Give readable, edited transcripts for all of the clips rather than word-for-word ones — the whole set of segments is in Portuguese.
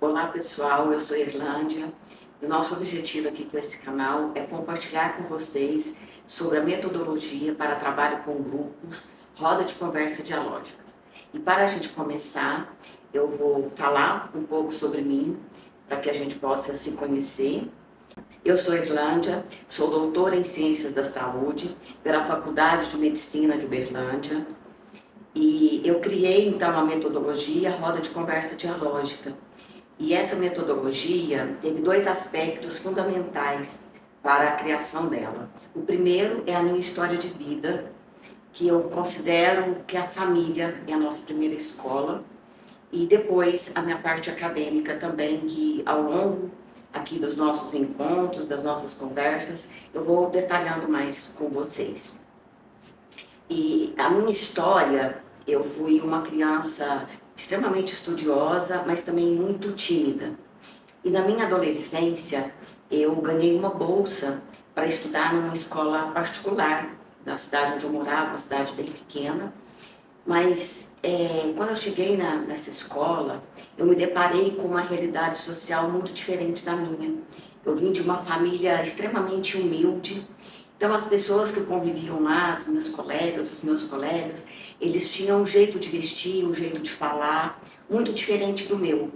Olá pessoal, eu sou Irlândia e o nosso objetivo aqui com esse canal é compartilhar com vocês sobre a metodologia para trabalho com grupos, roda de conversa dialógicas. E para a gente começar, eu vou falar um pouco sobre mim, para que a gente possa se conhecer. Eu sou Irlândia, sou doutora em Ciências da Saúde pela Faculdade de Medicina de Uberlândia e eu criei então a metodologia Roda de Conversa Dialógica. E essa metodologia teve dois aspectos fundamentais para a criação dela. O primeiro é a minha história de vida, que eu considero que a família é a nossa primeira escola, e depois a minha parte acadêmica também, que ao longo aqui dos nossos encontros, das nossas conversas, eu vou detalhando mais com vocês. E a minha história, eu fui uma criança extremamente estudiosa, mas também muito tímida. E na minha adolescência, eu ganhei uma bolsa para estudar numa escola particular, na cidade onde eu morava, uma cidade bem pequena. Mas quando eu cheguei nessa escola, eu me deparei com uma realidade social muito diferente da minha. Eu vim de uma família extremamente humilde. Então as pessoas que conviviam lá, as minhas colegas, os meus colegas, eles tinham um jeito de vestir, um jeito de falar, muito diferente do meu.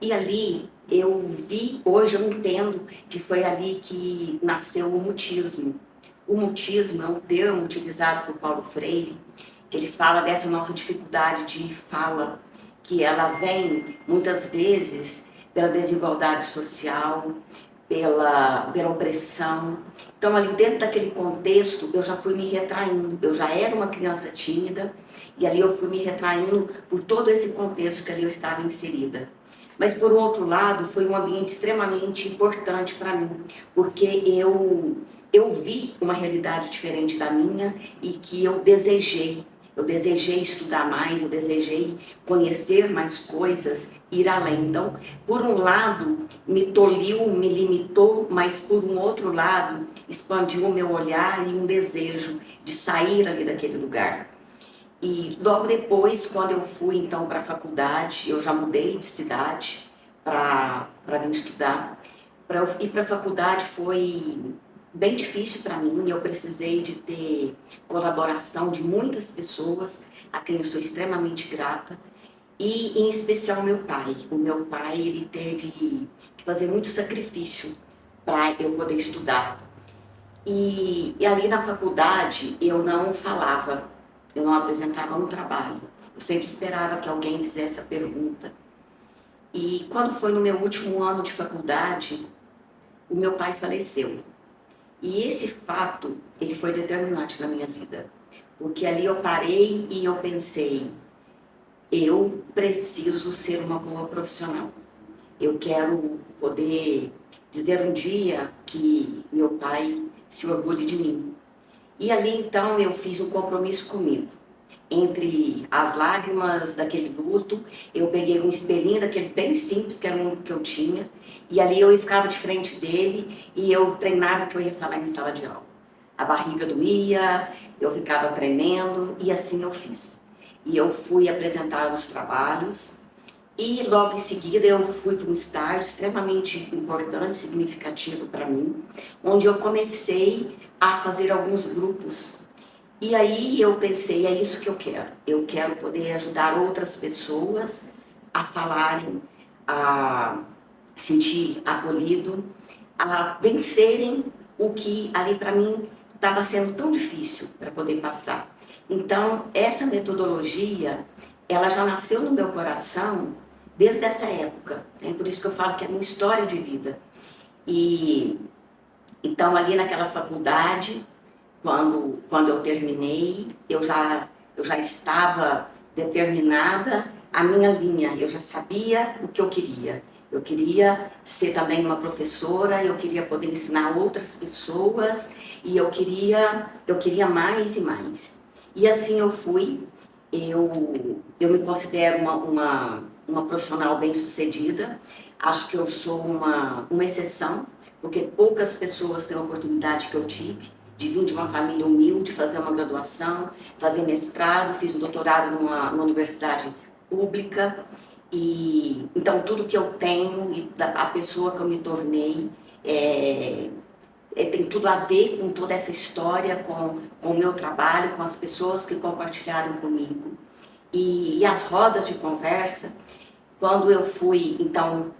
E ali eu vi, hoje eu entendo que foi ali que nasceu o mutismo. O mutismo é um termo utilizado por Paulo Freire, que ele fala dessa nossa dificuldade de fala, que ela vem muitas vezes pela desigualdade social, pela opressão. Então ali dentro daquele contexto eu já fui me retraindo, eu já era uma criança tímida e ali eu fui me retraindo por todo esse contexto que ali eu estava inserida. Mas por outro lado foi um ambiente extremamente importante para mim, porque eu vi uma realidade diferente da minha e que eu desejei estudar mais, eu desejei conhecer mais coisas, ir além. Então, por um lado, me tolhiu, me limitou, mas por um outro lado, expandiu o meu olhar e um desejo de sair ali daquele lugar. E logo depois, quando eu fui então para a faculdade, eu já mudei de cidade para vir estudar. Para eu ir para a faculdade foi bem difícil para mim, eu precisei de ter colaboração de muitas pessoas, a quem eu sou extremamente grata, e em especial meu pai. O meu pai, ele teve que fazer muito sacrifício para eu poder estudar. E ali na faculdade eu não falava, eu não apresentava um trabalho, eu sempre esperava que alguém fizesse a pergunta. E quando foi no meu último ano de faculdade, o meu pai faleceu. E esse fato, ele foi determinante na minha vida, porque ali eu parei e eu pensei, eu preciso ser uma boa profissional. Eu quero poder dizer um dia que meu pai se orgulhe de mim. E ali então eu fiz um compromisso comigo. Entre as lágrimas daquele luto, eu peguei um espelhinho daquele bem simples, que era o único que eu tinha, e ali eu ficava de frente dele e eu treinava o que eu ia falar em sala de aula. A barriga doía, eu ficava tremendo e assim eu fiz. E eu fui apresentar os trabalhos e logo em seguida eu fui para um estágio extremamente importante, significativo para mim, onde eu comecei a fazer alguns grupos. E aí eu pensei, é isso que eu quero poder ajudar outras pessoas a falarem, a sentir acolhido, a vencerem o que ali para mim estava sendo tão difícil para poder passar. Então essa metodologia, ela já nasceu no meu coração desde essa época, né? Por isso que eu falo que é a minha história de vida. E então ali naquela faculdade, quando eu terminei, eu já estava determinada a minha linha, eu já sabia o que eu queria. Eu queria ser também uma professora, eu queria poder ensinar outras pessoas e eu queria mais e mais. E assim eu fui, eu me considero uma profissional bem-sucedida, acho que eu sou uma exceção, porque poucas pessoas têm a oportunidade que eu tive, de vir de uma família humilde, fazer uma graduação, fazer mestrado, fiz um doutorado numa universidade pública E então tudo que eu tenho e a pessoa que eu me tornei tem tudo a ver com toda essa história, com o meu trabalho, com as pessoas que compartilharam comigo. E as rodas de conversa, quando eu fui, então,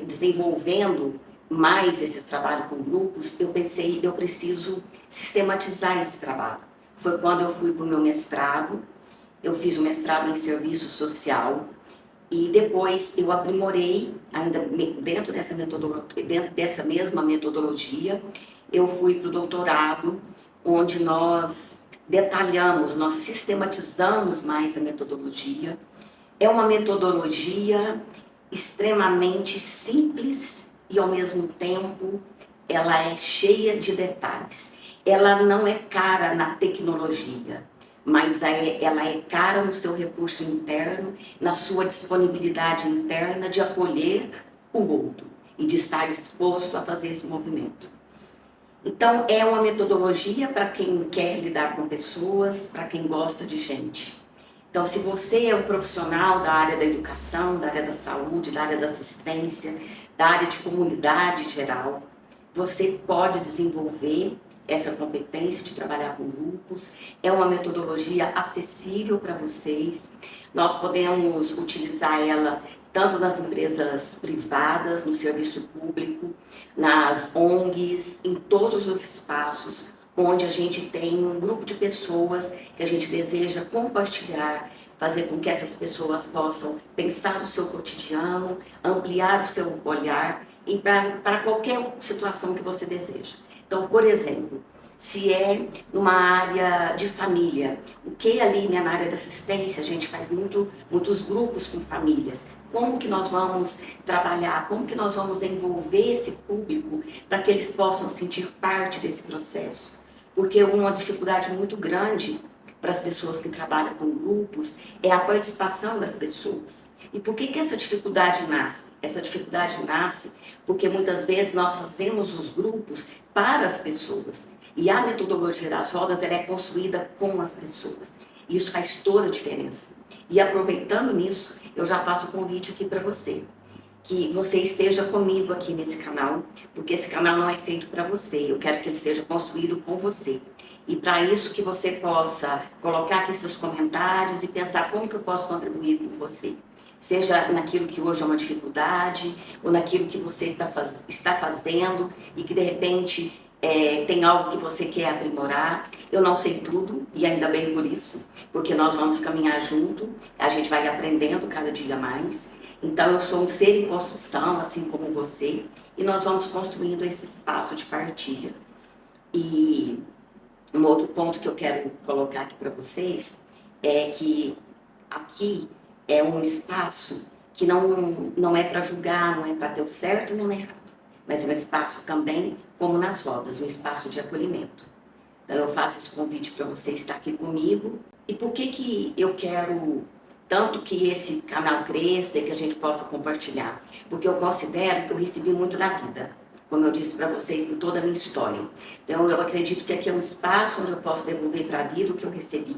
desenvolvendo mais esse trabalho com grupos, eu pensei, eu preciso sistematizar esse trabalho. Foi quando eu fui para o meu mestrado, eu fiz o mestrado em serviço social, e depois eu aprimorei, ainda dentro dessa mesma metodologia, eu fui para o doutorado, onde nós detalhamos, nós sistematizamos mais a metodologia. É uma metodologia extremamente simples e, ao mesmo tempo, ela é cheia de detalhes. Ela não é cara na tecnologia, mas ela é cara no seu recurso interno, na sua disponibilidade interna de acolher o outro e de estar disposto a fazer esse movimento. Então, é uma metodologia para quem quer lidar com pessoas, para quem gosta de gente. Então, se você é um profissional da área da educação, da área da saúde, da área da assistência, da área de comunidade geral, você pode desenvolver essa competência de trabalhar com grupos. É uma metodologia acessível para vocês. Nós podemos utilizar ela tanto nas empresas privadas, no serviço público, nas ONGs, em todos os espaços onde a gente tem um grupo de pessoas que a gente deseja compartilhar, fazer com que essas pessoas possam pensar o seu cotidiano, ampliar o seu olhar e para qualquer situação que você deseja. Então, por exemplo, se é numa área de família, o que ali, né, na área da assistência, a gente faz muitos grupos com famílias. Como que nós vamos trabalhar, como que nós vamos envolver esse público para que eles possam sentir parte desse processo? Porque uma dificuldade muito grande para as pessoas que trabalham com grupos é a participação das pessoas. E por que essa dificuldade nasce? Essa dificuldade nasce porque muitas vezes nós fazemos os grupos para as pessoas. E a metodologia das rodas ela é construída com as pessoas. E isso faz toda a diferença. E aproveitando nisso, eu já faço o convite aqui para você. Que você esteja comigo aqui nesse canal, porque esse canal não é feito para você, eu quero que ele seja construído com você. E para isso que você possa colocar aqui seus comentários e pensar como que eu posso contribuir com você. Seja naquilo que hoje é uma dificuldade, ou naquilo que você está fazendo e que de repente tem algo que você quer aprimorar. Eu não sei tudo, e ainda bem por isso, porque nós vamos caminhar junto, a gente vai aprendendo cada dia mais. Então, eu sou um ser em construção, assim como você, e nós vamos construindo esse espaço de partilha. E um outro ponto que eu quero colocar aqui para vocês é que aqui é um espaço que não é para julgar, não é para ter o certo nem o errado, mas é um espaço também, como nas rodas, um espaço de acolhimento. Então, eu faço esse convite para você estar aqui comigo. E por que eu quero tanto que esse canal cresça e que a gente possa compartilhar? Porque eu considero que eu recebi muito da vida, como eu disse para vocês, por toda a minha história. Então, eu acredito que aqui é um espaço onde eu posso devolver para a vida o que eu recebi.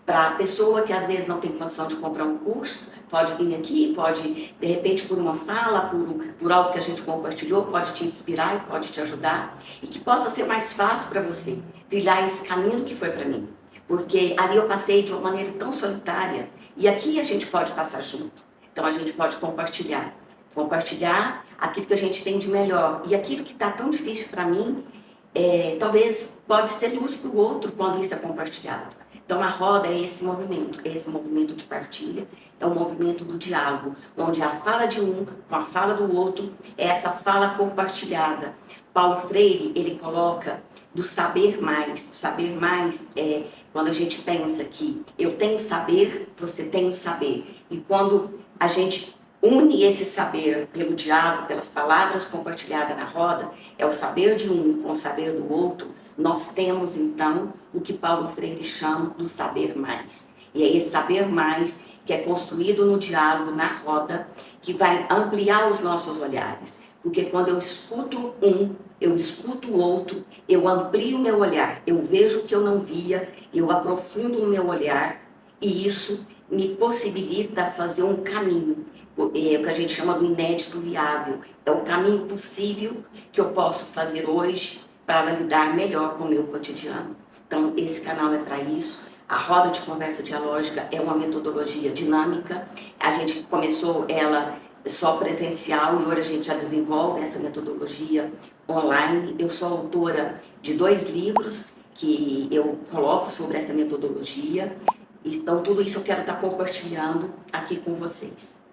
Para a pessoa que às vezes não tem condição de comprar um curso, pode vir aqui, pode, de repente, por uma fala, por algo que a gente compartilhou, pode te inspirar e pode te ajudar. E que possa ser mais fácil para você trilhar esse caminho que foi para mim. Porque ali eu passei de uma maneira tão solitária, e aqui a gente pode passar junto. Então a gente pode compartilhar aquilo que a gente tem de melhor. E aquilo que está tão difícil para mim, talvez pode ser luz para o outro quando isso é compartilhado. Então a roda é esse movimento de partilha, é o movimento do diálogo, onde a fala de um com a fala do outro é essa fala compartilhada. Paulo Freire, ele coloca do saber mais. O saber mais é quando a gente pensa que eu tenho saber, você tem o saber. E quando a gente une esse saber pelo diálogo, pelas palavras compartilhadas na roda, é o saber de um com o saber do outro, nós temos então o que Paulo Freire chama do saber mais. E é esse saber mais que é construído no diálogo, na roda, que vai ampliar os nossos olhares. Porque quando eu escuto um, eu escuto o outro, eu amplio o meu olhar, eu vejo o que eu não via, eu aprofundo o meu olhar, e isso me possibilita fazer um caminho. o que a gente chama do inédito viável. É o caminho possível que eu posso fazer hoje para lidar melhor com o meu cotidiano. Então, esse canal é para isso. A roda de conversa dialógica é uma metodologia dinâmica. A gente começou ela só presencial e hoje a gente já desenvolve essa metodologia online. Eu sou autora de 2 livros que eu coloco sobre essa metodologia. Então, tudo isso eu quero estar compartilhando aqui com vocês.